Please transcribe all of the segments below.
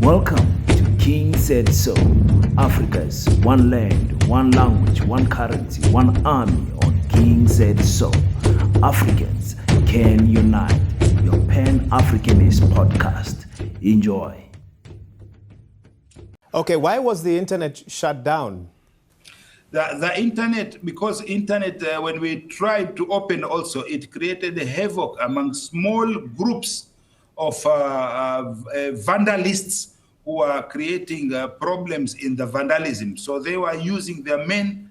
Welcome to King Said So, Africa's one land, one language, one currency, one army on King Said So. Africans can unite. Your Pan-Africanist podcast. Enjoy. Okay, why was the internet shut down? The internet, because internet, when we tried to open also, it created a havoc among small groups of vandalists who are creating problems in the vandalism. So they were using their main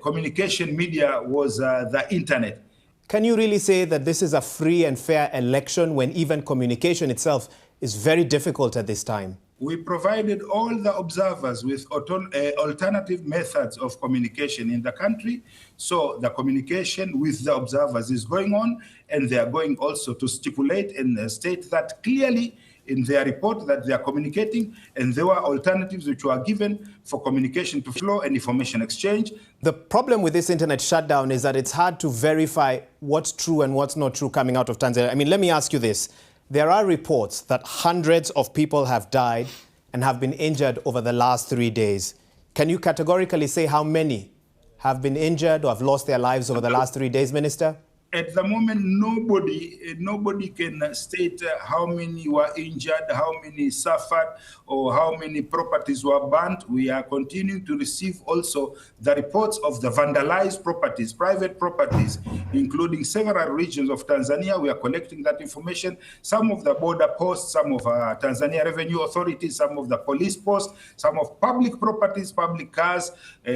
communication media was the internet. Can you really say that this is a free and fair election when even communication itself is very difficult at this time? We provided all the observers with alternative methods of communication in the country. So the communication with the observers is going on, and they are going also to stipulate and state that clearly in their report that they are communicating, and there were alternatives which were given for communication to flow and information exchange. The problem with this internet shutdown is that it's hard to verify what's true and what's not true coming out of Tanzania. I mean, let me ask you this. There are reports that hundreds of people have died and have been injured over the last 3 days. Can you categorically say how many have been injured or have lost their lives over the last 3 days, Minister? At the moment, nobody can state how many were injured, how many suffered, or how many properties were burnt. We are continuing to receive also the reports of the vandalized properties, private properties, including several regions of Tanzania. We are collecting that information. Some of the border posts, some of Tanzania Revenue Authority, some of the police posts, some of public properties, public cars,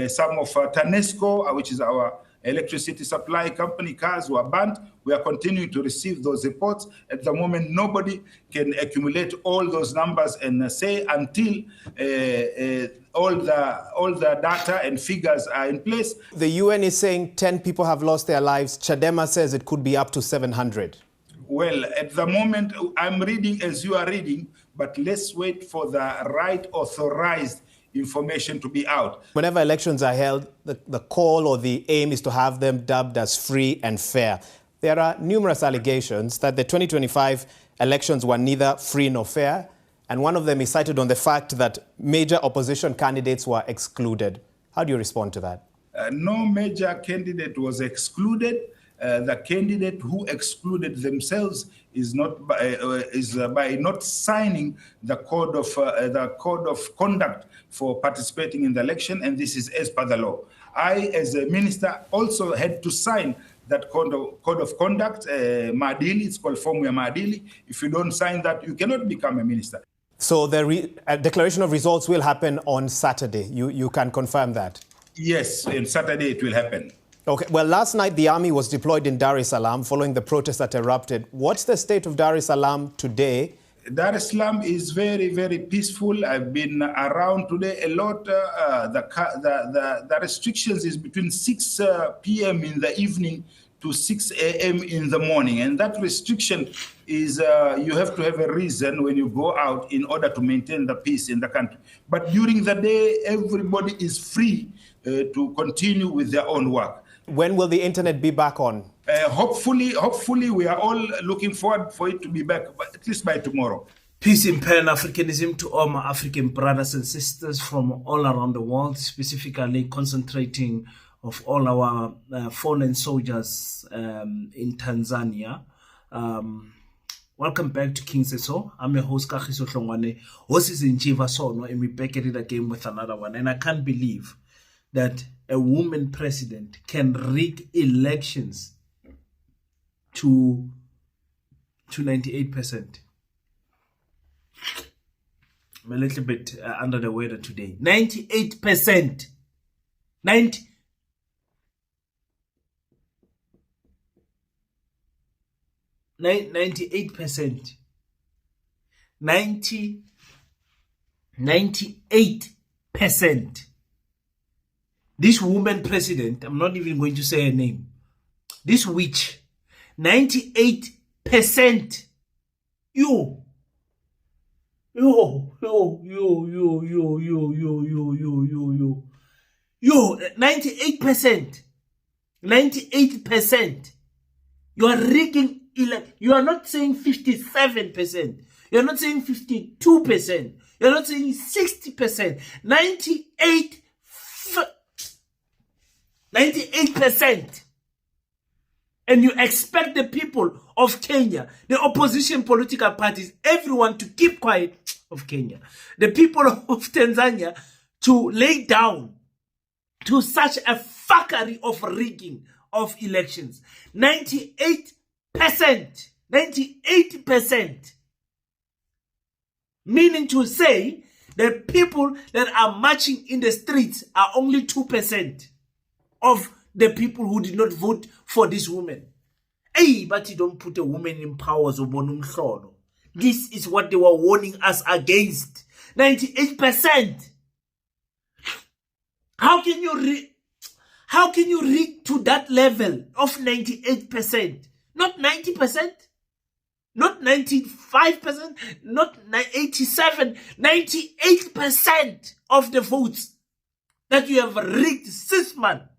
some of TANESCO, which is our electricity supply company, cars were burnt. We are continuing to receive those reports. At the moment, nobody can accumulate all those numbers and say until all the data and figures are in place. The UN is saying 10 people have lost their lives. Chadema says it could be up to 700. Well, at the moment, I'm reading as you are reading, but let's wait for the right authorized information to be out. Whenever elections are held, the call or the aim is to have them dubbed as free and fair. There are numerous allegations that the 2025 elections were neither free nor fair, and one of them is cited on the fact that major opposition candidates were excluded. How do you respond to that? No major candidate was excluded. The candidate who excluded themselves is by not signing the code of conduct for participating in the election, and this is as per the law. I, as a minister, also had to sign that code of conduct, Maadili. It's called Formula Maadili. If you don't sign that, you cannot become a minister. So the declaration of results will happen on Saturday. You can confirm that? Yes, on Saturday it will happen. Okay. Well, last night the army was deployed in Dar es Salaam following the protests that erupted. What's the state of Dar es Salaam today? Dar es Salaam is very, very peaceful. I've been around today a lot. The restrictions is between 6 p.m. in the evening to 6 a.m. in the morning. And that restriction is you have to have a reason when you go out in order to maintain the peace in the country. But during the day, everybody is free to continue with their own work. When will the internet be back on? Hopefully, we are all looking forward for it to be back, but at least by tomorrow. Peace in Pan-Africanism to all my African brothers and sisters from all around the world, specifically concentrating of all our fallen soldiers in Tanzania. Welcome back to King Seso. I'm your host, Kagiso Hlongwane. Host is in Jiva Sono, and we're back at it again with another one. And I can't believe that a woman president can rig elections to 98%. I'm a little bit under the weather today. 98%. 98%. 98%. This woman president, I'm not even going to say her name. This witch, 98%. Yo, 98%. 98%. You are rigging, you are not saying 57%. You're not saying 52%. You're not saying 60%. 98%. And you expect the people of Kenya, the opposition political parties, everyone to keep quiet of Kenya. The people of Tanzania to lay down to such a fuckery of rigging of elections. 98%. 98%. Meaning to say that people that are marching in the streets are only 2% of the people who did not vote for this woman. Hey, but you don't put a woman in power. This is what they were warning us against. 98%. How can you rig to that level of 98%? Not 90%, not 95%, not 87%, 98% of the votes that you have rigged, sis man.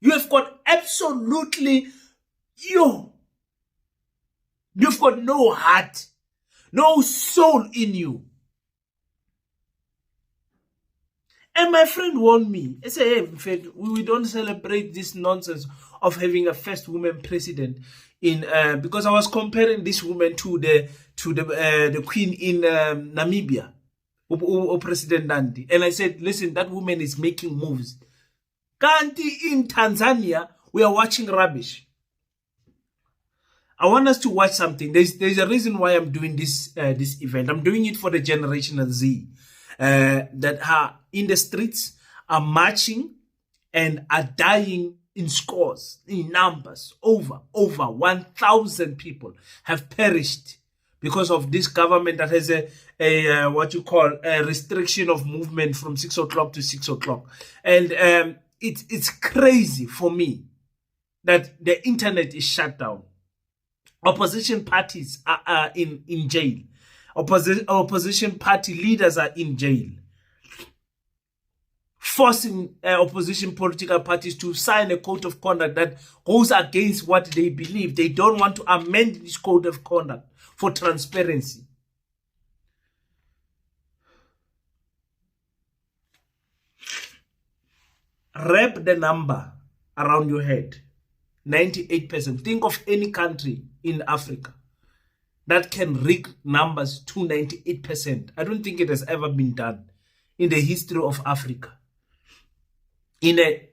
You have got absolutely, you've got no heart, no soul in you. And my friend warned me. He said, hey, in fact, we don't celebrate this nonsense of having a first woman president in because I was comparing this woman to the queen in Namibia, or President Nandi. And I said, listen, that woman is making moves. Kanti in Tanzania, we are watching rubbish. I want us to watch something. There's a reason why I'm doing this event. I'm doing it for the Generational Z that are in the streets, are marching and are dying in scores, in numbers. Over 1,000 people have perished because of this government that has a what you call a restriction of movement from 6 o'clock to 6 o'clock. And it's crazy for me that the internet is shut down. Opposition parties are in jail. Opposition party leaders are in jail. Forcing opposition political parties to sign a code of conduct that goes against what they believe. They don't want to amend this code of conduct for transparency. Wrap the number around your head. 98%. Think of any country in Africa that can rig numbers to 98%. I don't think it has ever been done in the history of Africa. In a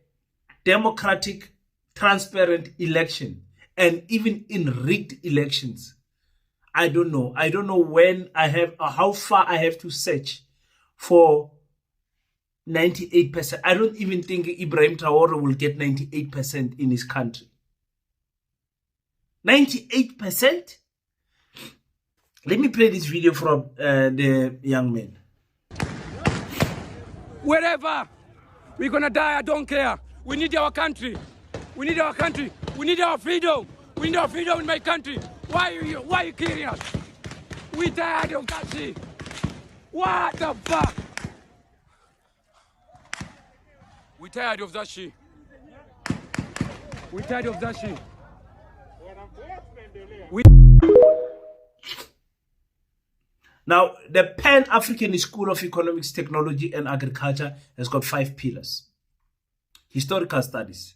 democratic, transparent election, and even in rigged elections. I don't know. I don't know when I have, how far I have to search for 98%. I don't even think Ibrahim Traore will get 98% in his country. 98%? Let me play this video from the young man. Wherever we're gonna die, I don't care. We need our country. We need our country. We need our freedom. We need our freedom in my country. Why are you killing us? We tired of that shit. What the fuck? We tired of that shit. We tired of that shit. Now, the Pan-African School of Economics, Technology and Agriculture has got 5 pillars. Historical studies,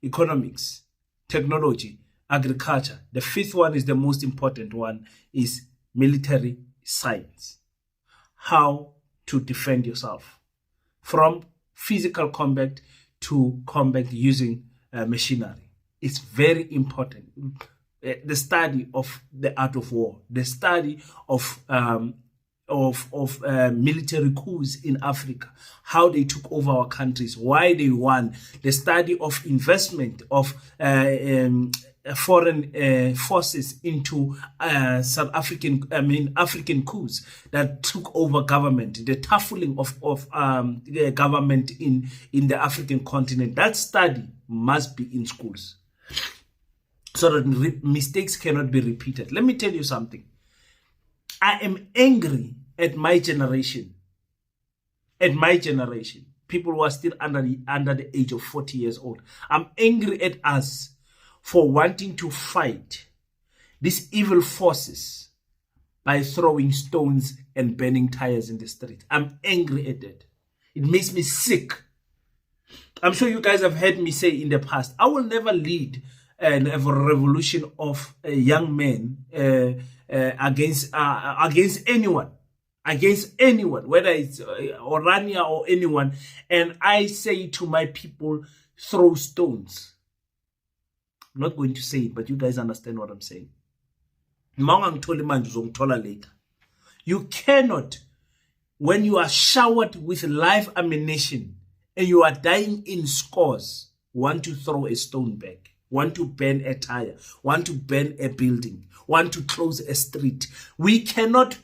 economics, technology, agriculture. The 5th one is the most important one, is military science. How to defend yourself from physical combat to combat using machinery. It's very important. The study of the art of war, the study of military coups in Africa, how they took over our countries, why they won, the study of investment of foreign forces into African coups that took over government, the toughening of the government in the African continent. That study must be in schools, so that mistakes cannot be repeated. Let me tell you something. I am angry at my generation. At my generation. People who are still under the age of 40 years old. I'm angry at us for wanting to fight these evil forces by throwing stones and burning tires in the street. I'm angry at that. It makes me sick. I'm sure you guys have heard me say in the past, I will never lead a revolution of young men against anyone. Against anyone, whether it's Orania or anyone. And I say to my people, throw stones. I'm not going to say it, but you guys understand what I'm saying. Later. You cannot, when you are showered with live ammunition and you are dying in scores, want to throw a stone back, want to burn a tire, want to burn a building, want to close a street. We cannot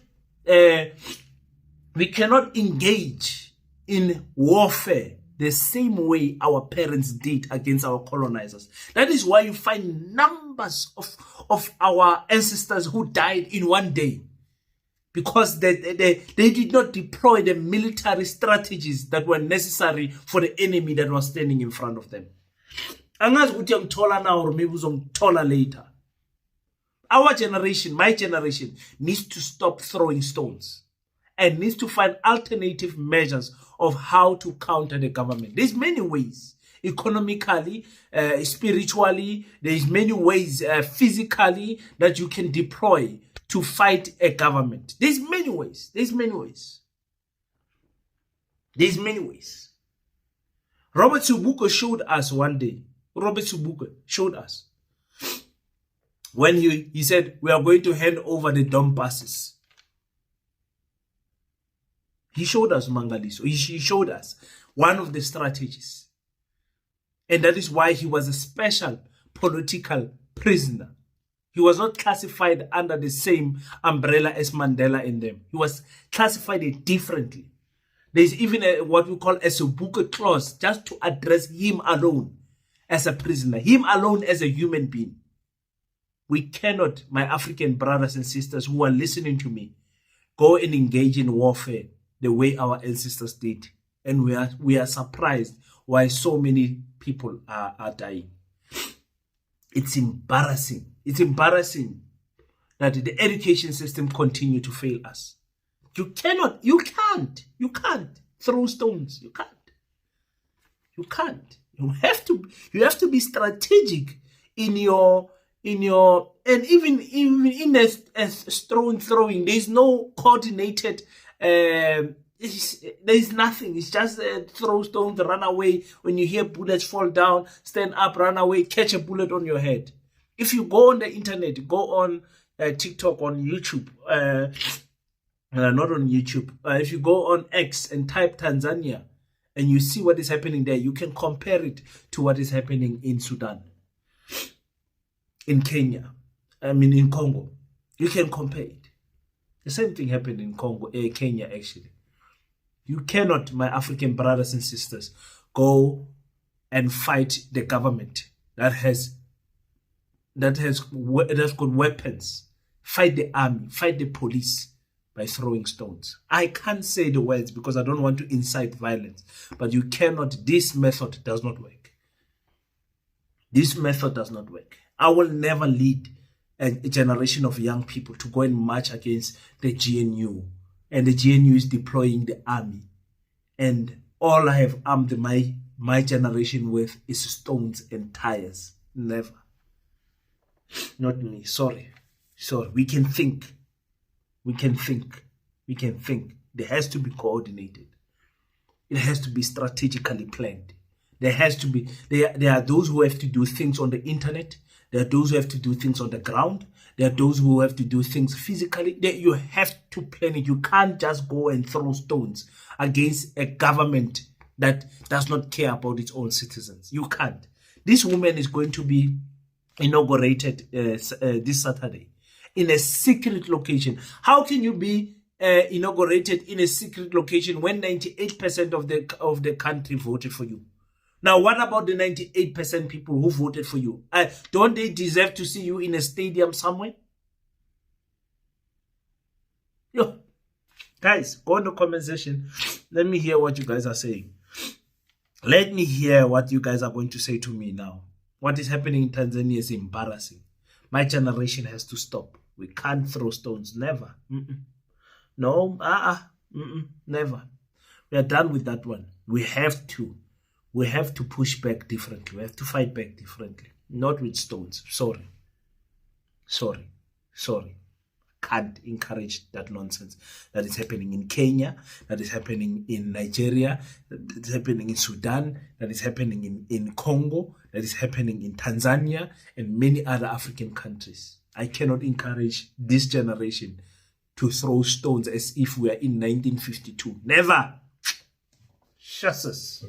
engage in warfare the same way our parents did against our colonizers. That is why you find numbers of our ancestors who died in one day, because they did not deploy the military strategies that were necessary for the enemy that was standing in front of them. Angazi ukuthi ngithola now or maybe uzongithola later. Our generation, my generation, needs to stop throwing stones and needs to find alternative measures of how to counter the government. There's many ways, economically, spiritually, there's many ways physically that you can deploy to fight a government. There's many ways. There's many ways. There's many ways. Robert Subuka showed us one day. Robert Subuka showed us when he said, we are going to hand over the Donbasses. He showed us Mangaliso. He showed us one of the strategies. And that is why he was a special political prisoner. He was not classified under the same umbrella as Mandela and them. He was classified differently. There's even what we call a Subuka clause just to address him alone as a prisoner, him alone as a human being. We cannot, my African brothers and sisters who are listening to me, go and engage in warfare the way our ancestors did. And we are surprised why so many people are dying. It's embarrassing. It's embarrassing that the education system continue to fail us. You can't throw stones. You can't. You have to be strategic in your and even in a stone throwing. There's no coordinated. There's nothing. It's just throw stones, run away. When you hear bullets fall down, stand up, run away, catch a bullet on your head. If you go on the internet, go on TikTok, on YouTube, not on YouTube. If you go on X and type Tanzania and you see what is happening there, you can compare it to what is happening in Sudan, in Kenya, in Congo. You can compare it. The same thing happened in Kenya, actually. You cannot, my African brothers and sisters, go and fight the government that has got weapons. Fight the army, fight the police by throwing stones. I can't say the words because I don't want to incite violence, but you cannot. This method does not work. This method does not work. I will never lead a generation of young people to go and march against the GNU, and the GNU is deploying the army, and all I have armed my generation with is stones and tires. Never. Not me. Sorry. We can think. There has to be coordinated. It has to be strategically planned. There are those who have to do things on the internet. There are those who have to do things on the ground. There are those who have to do things physically. You have to plan it. You can't just go and throw stones against a government that does not care about its own citizens. You can't. This woman is going to be inaugurated this Saturday in a secret location. How can you be inaugurated in a secret location when 98% of the country voted for you? Now, what about the 98% people who voted for you? Don't they deserve to see you in a stadium somewhere? Yo, guys, go in the comment section. Let me hear what you guys are saying. Let me hear what you guys are going to say to me now. What is happening in Tanzania is embarrassing. My generation has to stop. We can't throw stones. Never. No, never. We are done with that one. We have to push back differently. We have to fight back differently. Not with stones. Sorry. Can't encourage that nonsense that is happening in Kenya, that is happening in Nigeria, that is happening in Sudan, that is happening in Congo, that is happening in Tanzania and many other African countries. I cannot encourage this generation to throw stones as if we are in 1952. Never. Shucks.